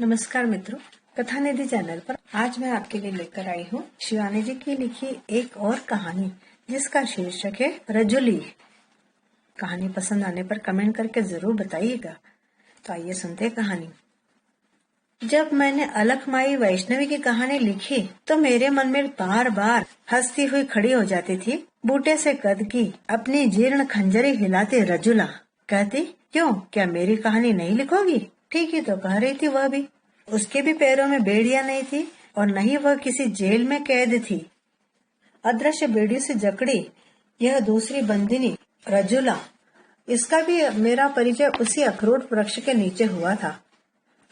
नमस्कार मित्रों, कथा निधि चैनल पर आज मैं आपके लिए लेकर आई हूँ शिवानी जी की लिखी एक और कहानी जिसका शीर्षक है रजुली। कहानी पसंद आने पर कमेंट करके जरूर बताइएगा। तो आइए सुनते हैं कहानी। जब मैंने अलखमाई वैष्णवी की कहानी लिखी तो मेरे मन में बार बार हंसती हुई खड़ी हो जाती थी बूटे से कद की अपनी जीर्ण खंजरी हिलाते रजुला। कहती, क्यों, क्या मेरी कहानी नहीं लिखोगी? ठीक ही तो कह रही थी वह भी। उसके भी पैरों में बेड़ियां नहीं थी और न ही वह किसी जेल में कैद थी। अदृश्य बेड़ी से जकड़ी यह दूसरी बंदिनी रजुला, इसका भी मेरा परिचय उसी अखरोट वृक्ष के नीचे हुआ था।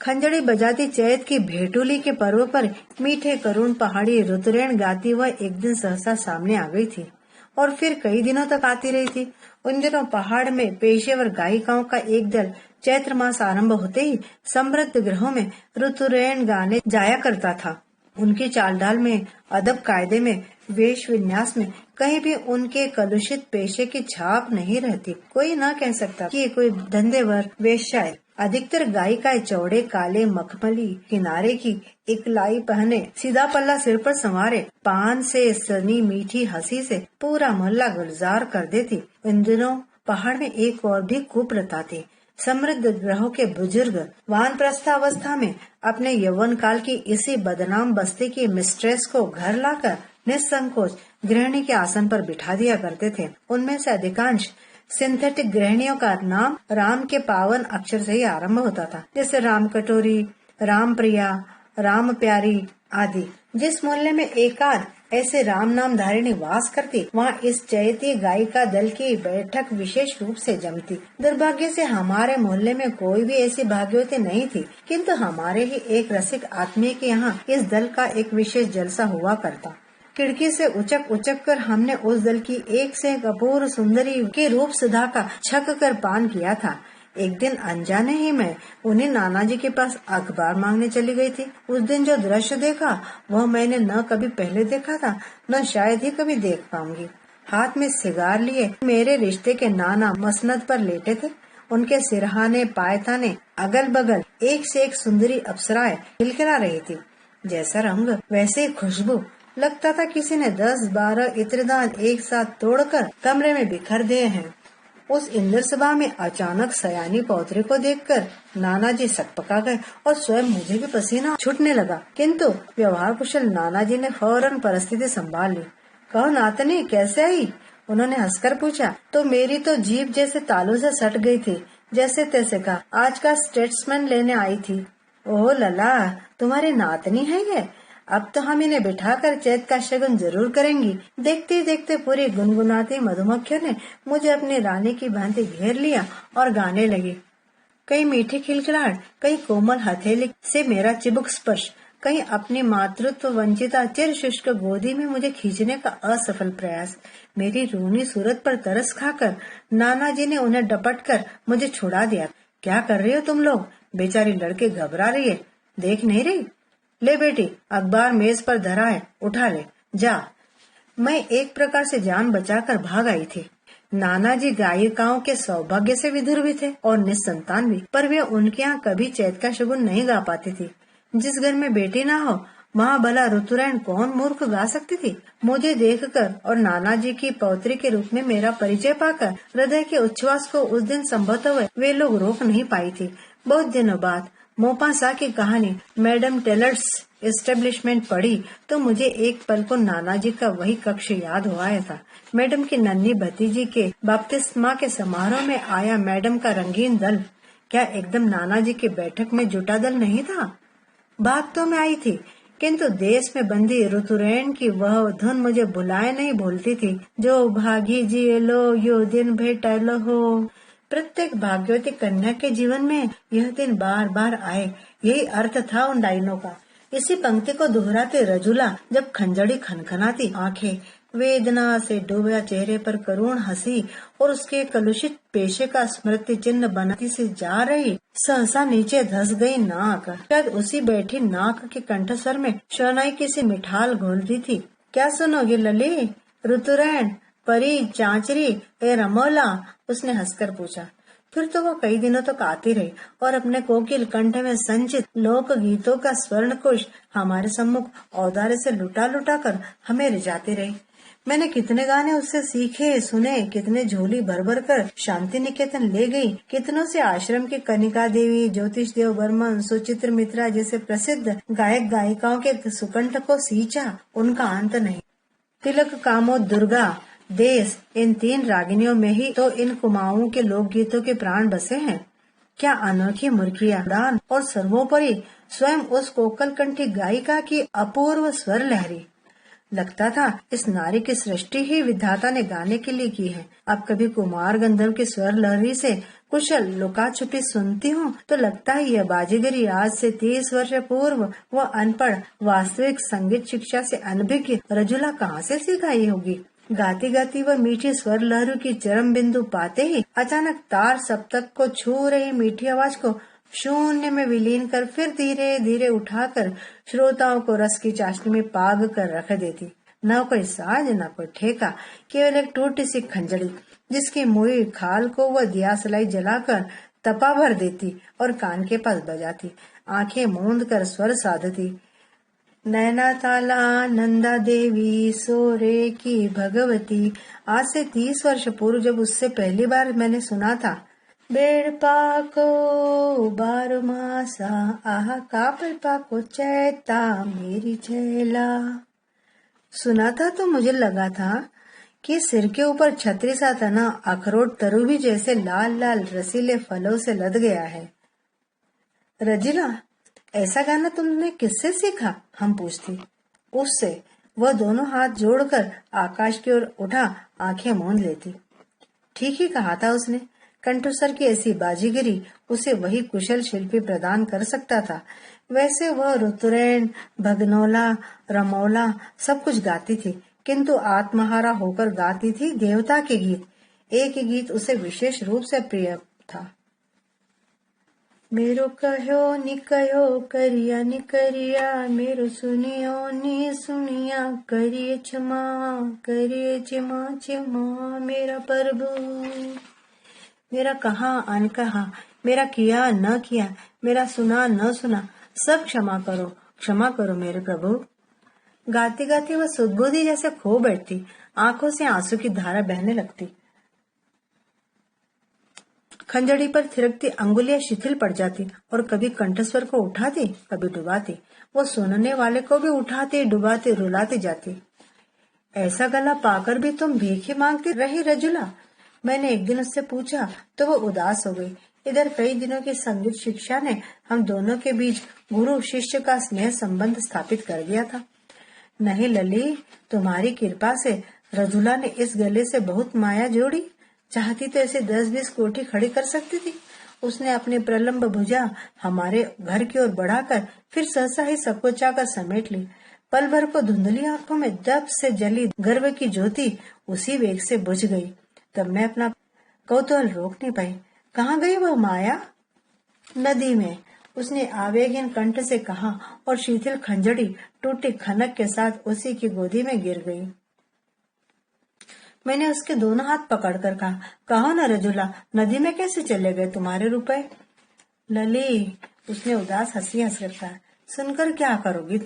खंजड़ी बजाती चैत की भेटुली के पर्व पर मीठे करुण पहाड़ी रुतुरैन गाती वह एक दिन सहसा सामने आ गई थी और फिर कई दिनों तक आती रही थी। उन दिनों पहाड़ में पेशेवर गायिकाओं का एक दल चैत्र मास आरंभ होते ही समृद्ध गृहों में रुतुरैन गाने जाया करता था। उनकी चालडाल में, अदब कायदे में, वेश विन्यास में कहीं भी उनके कलुषित पेशे की छाप नहीं रहती। कोई न कह सकता कि कोई धंधेवर वेश्या है। अधिकतर गायिकाएं चौड़े काले मखमली किनारे की इकलाई पहने, सीधा पल्ला सिर पर संवारे, पान से सनी मीठी हंसी से पूरा मोहल्ला गुलजार कर देती। इन दिनों पहाड़ में एक और भी कुप्रथा थी। समृद्ध ग्रहों के बुजुर्ग वानप्रस्थावस्था में अपने यौवन काल की इसी बदनाम बस्ती की मिस्ट्रेस को घर लाकर निसंकोच गृहिणी के आसन पर बिठा दिया करते थे। उनमें से अधिकांश सिंथेटिक गृहिणियों का नाम राम के पावन अक्षर से ही आरंभ होता था, जैसे राम कटोरी, राम प्रिया, राम प्यारी आदि। जिस मोहल्ले में एकाध ऐसे राम नाम धारिणी वास करती, वहाँ इस चैती गायिका दल की बैठक विशेष रूप से जमती। दुर्भाग्य से हमारे मोहल्ले में कोई भी ऐसी भाग्यवती नहीं थी, किंतु हमारे ही एक रसिक आत्मीय के यहाँ इस दल का एक विशेष जलसा हुआ करता। खिड़की से उचक उचक कर हमने उस दल की एक से एक अपूर्व सुंदरी के रूप सुधा का छक कर पान किया था। एक दिन अनजाने ही मैं उन्हें नाना जी के पास अखबार मांगने चली गई थी। उस दिन जो दृश्य देखा वह मैंने न कभी पहले देखा था, न शायद ही कभी देख पाऊंगी। हाथ में सिगार लिए मेरे रिश्ते के नाना मसनद पर लेटे थे। उनके सिरहाने पायताने अगल बगल एक से एक सुंदरी अप्सराएं खिलखिला रही थी। जैसा रंग वैसे ही खुशबू। लगता था किसी ने 10-12 इत्रदान एक साथ तोड़कर कमरे में बिखर दिए हैं। उस इंद्र सभा में अचानक सयानी पौत्री को देखकर नाना जी सकपका गए और स्वयं मुझे भी पसीना छूटने लगा। किंतु व्यवहार कुशल नाना जी ने फौरन परिस्थिति संभाल ली। कहो नातनी, कैसे आई? उन्होंने हंसकर पूछा तो मेरी तो जीभ जैसे तालू से सट गई थी। जैसे तैसे कहा, आज का स्टेट्समैन लेने आई थी। ओह लला, तुम्हारी नातनी है ये? अब तो हम इन्हें बिठाकर चैत का शगुन जरूर करेंगी। देखते देखते पूरी गुनगुनाती मधुमक्खियों ने मुझे अपनी रानी की भांति घेर लिया और गाने लगी। कहीं मीठी खिलखिलाहट, कहीं कोमल हथेली से मेरा चिबुक स्पर्श, कहीं अपनी मातृत्व वंचिता चिर शुष्क गोदी में मुझे खींचने का असफल प्रयास। मेरी रूनी सूरत पर तरस खाकर नाना जी ने उन्हें डपट कर मुझे छुड़ा दिया। क्या कर रही हो तुम लोग? बेचारी लड़की घबरा रही है, देख नहीं रही? ले बेटी, अखबार मेज पर धरा है, उठा ले, जा। मैं एक प्रकार से जान बचाकर भाग आई थी। नाना जी गायिकाओं के सौभाग्य से विधुर भी थे और निस्संतान भी, पर वे उनके यहाँ कभी चैत का शगुन नहीं गा पाती थी। जिस घर में बेटी ना हो वहाँ भला रुतुरैन कौन मूर्ख गा सकती थी? मुझे देखकर और नाना जी की पौत्री के रूप में मेरा परिचय पाकर हृदय के उच्छ्वास को उस दिन संभवतः वे लोग रोक नहीं पाई थी। बहुत दिनों बाद मोपासा की कहानी मैडम टेलर्स एस्टेब्लिशमेंट पढ़ी तो मुझे एक पल को नाना जी का वही कक्ष याद हो आया था। मैडम की नन्ही भतीजी के बपतिस्मा के समारोह में आया मैडम का रंगीन दल क्या एकदम नाना जी के बैठक में जुटा दल नहीं था? बात तो मैं आई थी, किंतु देश में बंदी रुतुरैन की वह धुन मुझे बुलाए नहीं भूलती थी। जो भागी जिए लो यो दिन भेटल हो। प्रत्येक भाग्यवती कन्या के जीवन में यह दिन बार बार आए, यही अर्थ था उन लाइनों का। इसी पंक्ति को दोहराते रजुला जब खंजड़ी खनखनाती, आंखें वेदना से डूबा चेहरे पर करुण हंसी और उसके कलुषित पेशे का स्मृति चिन्ह बनाती से जा रही, सहसा नीचे धस गई नाक। शायद उसी बैठी नाक के कंठस्वर में शहनाई किसी मिठाल घोलती थी। क्या सुनोगे लली? रुतुरैन, परी, चांचरी, ए रमोला? उसने हंसकर पूछा। फिर तो वह कई दिनों तक आती रही और अपने कोकिल कंठ में संचित लोक गीतों का स्वर्ण कोश हमारे सम्मुख औदार्य से लुटा लुटा कर हमें रिझाती रही। मैंने कितने गाने उससे सीखे सुने, कितने झोली भर भर कर शांति निकेतन ले गई, कितनों से आश्रम की कनिका देवी, ज्योतिष देव बर्मन, सुचित्र मित्रा जैसे प्रसिद्ध गायक गायिकाओं के सुकंठ को सींचा, उनका अंत नहीं। तिलक, कामोद, दुर्गा, देश, इन 3 रागिनियों में ही तो इन कुमाऊं के लोकगीतों के प्राण बसे हैं। क्या अनोखी मुर्गियां उड़ान और सर्वोपरि स्वयं उस कोकल कंठी गायिका की अपूर्व स्वर लहरी। लगता था इस नारी की सृष्टि ही विधाता ने गाने के लिए की है। अब कभी कुमार गंधर्व की स्वर लहरी से कुछ लुका छुपी सुनती हूँ तो लगता है यह बाजीगरी आज से 30 वर्ष पूर्व वह अनपढ़ वास्तविक संगीत शिक्षा से अनभिज्ञ रजुला कहाँ से सिखाई होगी। गाती गाती वह मीठी स्वर लहरों की चरम बिंदु पाते ही अचानक तार सप्तक को छू रही मीठी आवाज को शून्य में विलीन कर फिर धीरे धीरे उठाकर श्रोताओं को रस की चाशनी में पाग कर रख देती। न कोई साज न कोई ठेका, केवल एक टूटी सी खंजड़ी जिसकी मुई खाल को वह दिया सलाई जलाकर तपा भर देती और कान के पास बजाती, आंखें मूंद कर स्वर साधती। नैना ताला नंदा देवी सोरे की भगवती। आज से 30 वर्ष पूर्व जब उससे पहली बार मैंने सुना था, बेड़ पाको 12 मासा आहा कापल पाको चैता मेरी चैला, सुना था तो मुझे लगा था कि सिर के ऊपर छतरी सा तना अखरोट तरूबी जैसे लाल लाल रसीले फलों से लद गया है। रजिला, ऐसा गाना तुमने किससे सीखा? हम पूछती। उससे। वह दोनों हाथ जोड़कर आकाश की ओर उठा आंखें मूंद लेती। ठीक ही कहा था उसने। कंठस्वर की ऐसी बाजीगिरी उसे वही कुशल शिल्पी प्रदान कर सकता था। वैसे वह रुतुरैन, भगनोला, रमौला सब कुछ गाती थी, किंतु आत्महारा होकर गाती थी देवता के गीत। एक ही गीत उसे विशेष रूप से प्रिय था। मेरो कहो निकयो करिया निकरिया, मेरो सुनियो नी सुनिया, करिए क्षमा क्षमा मेरा प्रभु। मेरा कहा अनकहा, मेरा किया न किया, मेरा सुना न सुना, सब क्षमा करो मेरे प्रभु। गाती गाती वह सुदबुद्धि जैसे खो बैठती, आंखों से आंसू की धारा बहने लगती। खंजड़ी पर थिरकती अंगुलियां शिथिल पड़ जाती और कभी कंठस्वर को उठाती, कभी डुबाती। वो सुनने वाले को भी उठाती, डुबाती, रुलाती जाती। ऐसा गला पाकर भी तुम भीख ही मांगती रही रजुला? मैंने एक दिन उससे पूछा तो वो उदास हो गई। इधर कई दिनों की संगीत शिक्षा ने हम दोनों के बीच गुरु शिष्य का स्नेह संबंध स्थापित कर दिया था। नहीं लली, तुम्हारी कृपा से रजुला ने इस गले से बहुत माया जोड़ी। चाहती तो ऐसे 10-20 कोठी खड़ी कर सकती थी। उसने अपनी प्रलंब भुजा हमारे घर की ओर बढ़ाकर फिर सहसा ही सकोचा कर समेट ली। पल भर को धुंधली आंखों में दब से जली गर्व की ज्योति उसी वेग से बुझ गई। तब मैं अपना कौतूहल रोक नहीं पाई। कहाँ गई वह माया? नदी में, उसने आवेगहीन कंठ से कहा और शिथिल खंजड़ी टूटी खनक के साथ उसी की गोदी में गिर गई। मैंने उसके दोनों हाथ पकड़कर कहा, कहो न रजुला, नदी में कैसे चले गए तुम्हारे रुपए? लली, उसने उदास हंसी हंसकर कहा, सुनकर क्या करोगी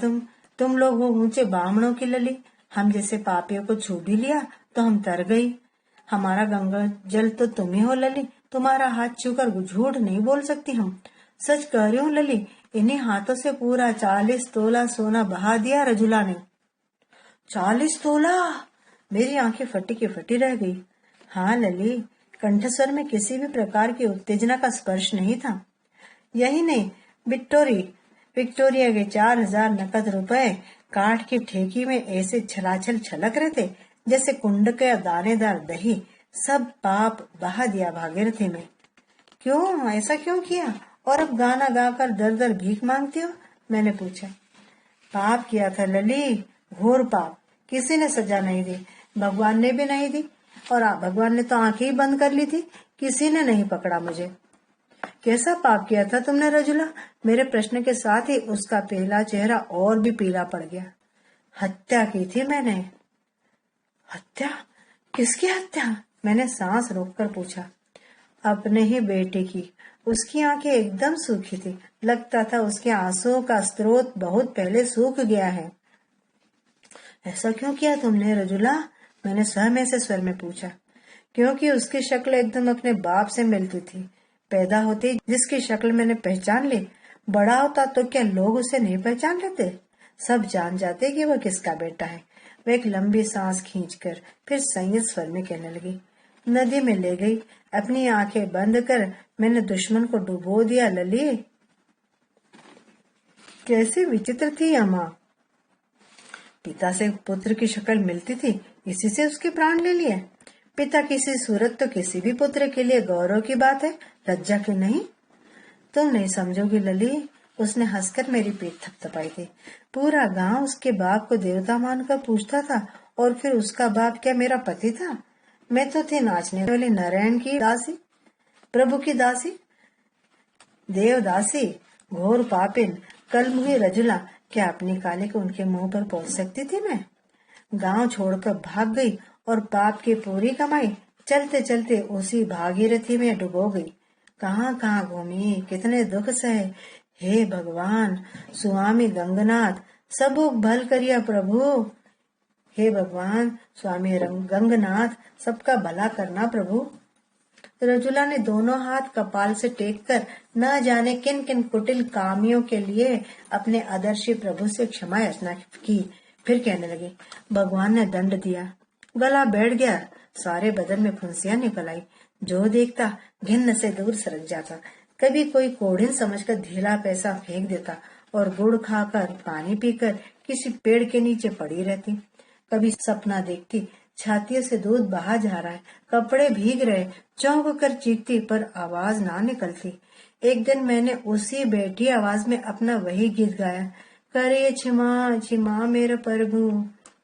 तुम लोग हो ऊंचे बामणों की लली। हम जैसे पापियों को छू भी लिया तो हम तर गई। हमारा गंगा जल तो तुम ही हो लली, तुम्हारा हाथ छूकर झूठ नहीं बोल सकती हम। सच कह रही हूँ लली, इन्हीं हाथों से पूरा 40 तोला सोना बहा दिया रजुला ने। 40 तोला? मेरी आंखें फटी की फटी रह गई। हाँ लली, कंठस्वर में किसी भी प्रकार की उत्तेजना का स्पर्श नहीं था। यही नहीं, विक्टोरिया के 4000 नकद रुपए काठ की ठेकी में ऐसे छलाछल छलक रहे थे जैसे कुंड के दानेदार दही। सब पाप बहा दिया भागीरथी में। क्यों, ऐसा क्यों किया? और अब गाना गाकर दर दर भीख मांगती हो? मैंने पूछा। पाप किया था लली, घोर पाप। किसी ने सजा नहीं दी, भगवान ने भी नहीं दी, और भगवान ने तो आंखें ही बंद कर ली थी। किसी ने नहीं पकड़ा मुझे। कैसा पाप किया था तुमने रजुला? मेरे प्रश्न के साथ ही उसका पीला चेहरा और भी पीला पड़ गया। हत्या की थी मैंने। हत्या? किसकी हत्या? मैंने सांस रोककर पूछा। अपने ही बेटे की। उसकी आंखें एकदम सूखी थी, लगता था उसके आंसुओं का स्रोत बहुत पहले सूख गया है। ऐसा क्यों किया तुमने रजुला? मैंने सहमे से स्वर में पूछा। क्योंकि उसकी शक्ल एकदम अपने बाप से मिलती थी। पैदा होते जिसकी शक्ल मैंने पहचान ली, बड़ा होता तो क्या लोग उसे नहीं पहचान लेते? सब जान जाते कि वह किसका बेटा है। वह एक लंबी सांस खींचकर फिर संयत स्वर में कहने लगी। नदी में ले गई, अपनी आंखें बंद कर मैंने दुश्मन को डुबो दिया। लली, कैसी विचित्र थी अम्मा। पिता से पुत्र की शक्ल मिलती थी, इसी से उसके प्राण ले लिए। पिता की सी सूरत तो किसी भी पुत्र के लिए गौरव की बात है, लज्जा की नहीं। तुम नहीं समझोगी लली। उसने हंसकर मेरी पीठ थपथपाई थी। पूरा गांव उसके बाप को देवता मानकर पूछता था, और फिर उसका बाप क्या मेरा पति था? मैं तो थी नाचने वाली नारायण की दासी, प्रभु की दासी, देवदासी, घोर पापिन, कल मुही रजुला। क्या अपनी काले को उनके मुंह पर पहुंच सकती थी मैं? गांव छोड़कर भाग गई और पाप की पूरी कमाई चलते चलते उसी भागीरथी में डुबो गई। कहाँ कहाँ घूमी, कितने दुख सहे। हे भगवान, स्वामी गंगनाथ, सब भल करिया प्रभु। हे भगवान स्वामी गंगनाथ, सबका भला करना प्रभु। रजुला ने दोनों हाथ कपाल से टेक कर न जाने किन किन कुटिल कामियों के लिए अपने आदर्शी प्रभु से क्षमा याचना की। फिर कहने लगी, भगवान ने दंड दिया, गला बैठ गया, सारे बदन में फुंसियां निकल आई। जो देखता घिन्न से दूर सरक जाता। कभी कोई कोढ़िन समझकर ढीला पैसा फेंक देता और गुड़ खाकर पानी पीकर किसी पेड़ के नीचे पड़ी रहती। कभी सपना देखती छातियों से दूध बहा जा रहा है, कपड़े भीग रहे, चौंक कर चीखती पर आवाज ना निकलती। एक दिन मैंने उसी बैठी आवाज में अपना वही गीत गाया, करे छिमा छिमा मेरा प्रभु।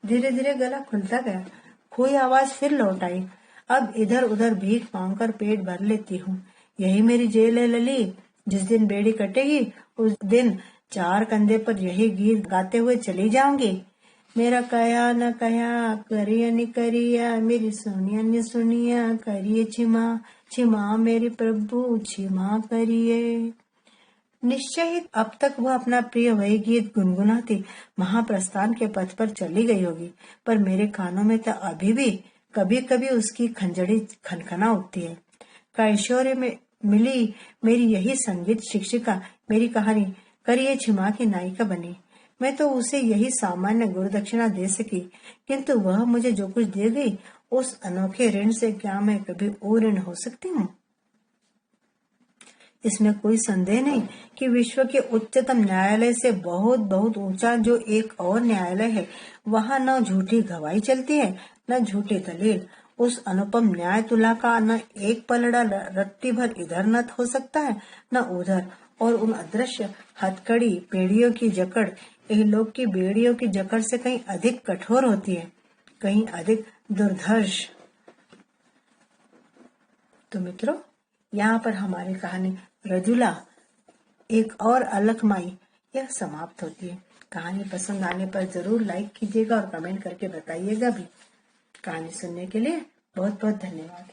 धीरे धीरे गला खुलता गया, कोई आवाज फिर लौट आई। अब इधर उधर भीख मांगकर पेट भर लेती हूँ। यही मेरी जेल है लली। जिस दिन बेड़ी कटेगी उस दिन चार कंधे पर यही गीत गाते हुए चली जाऊंगी। मेरा कया न कया, करिया न करिया, मेरी सुनिया न सुनिया, करिए छिमा छिमा मेरे प्रभु, छिमा करिए। निश्चय ही अब तक वह अपना प्रिय वही गीत गुनगुनाती महाप्रस्थान के पथ पर चली गई होगी, पर मेरे कानों में तो अभी भी कभी कभी उसकी खंजड़ी खनखना उठती है। कैशोर्य में मिली मेरी यही संगीत शिक्षिका मेरी कहानी करिए छिमा की नायिका बनी। मैं तो उसे यही सामान्य गुरु दक्षिणा दे सकी, किंतु वह मुझे जो कुछ दे गई उस अनोखे ऋण से क्या मैं कभी और ऋण हो सकती हूँ? इसमें कोई संदेह नहीं कि विश्व के उच्चतम न्यायालय से बहुत बहुत ऊंचा जो एक और न्यायालय है, वहाँ न झूठी गवाही चलती है, न झूठी दलील। उस अनुपम न्याय तुला का न एक पलड़ा रत्ती भर इधर न हो सकता है, न उधर। और उन अदृश्य हथकड़ी बेड़ियों की जकड़ लोग की बेड़ियों की जकड़ से कहीं अधिक कठोर होती है, कहीं अधिक दुर्धर्ष। तो मित्रों, यहाँ पर हमारी कहानी रजुला एक और अलखमाई यह समाप्त होती है। कहानी पसंद आने पर जरूर लाइक कीजिएगा और कमेंट करके बताइएगा भी। कहानी सुनने के लिए बहुत बहुत धन्यवाद।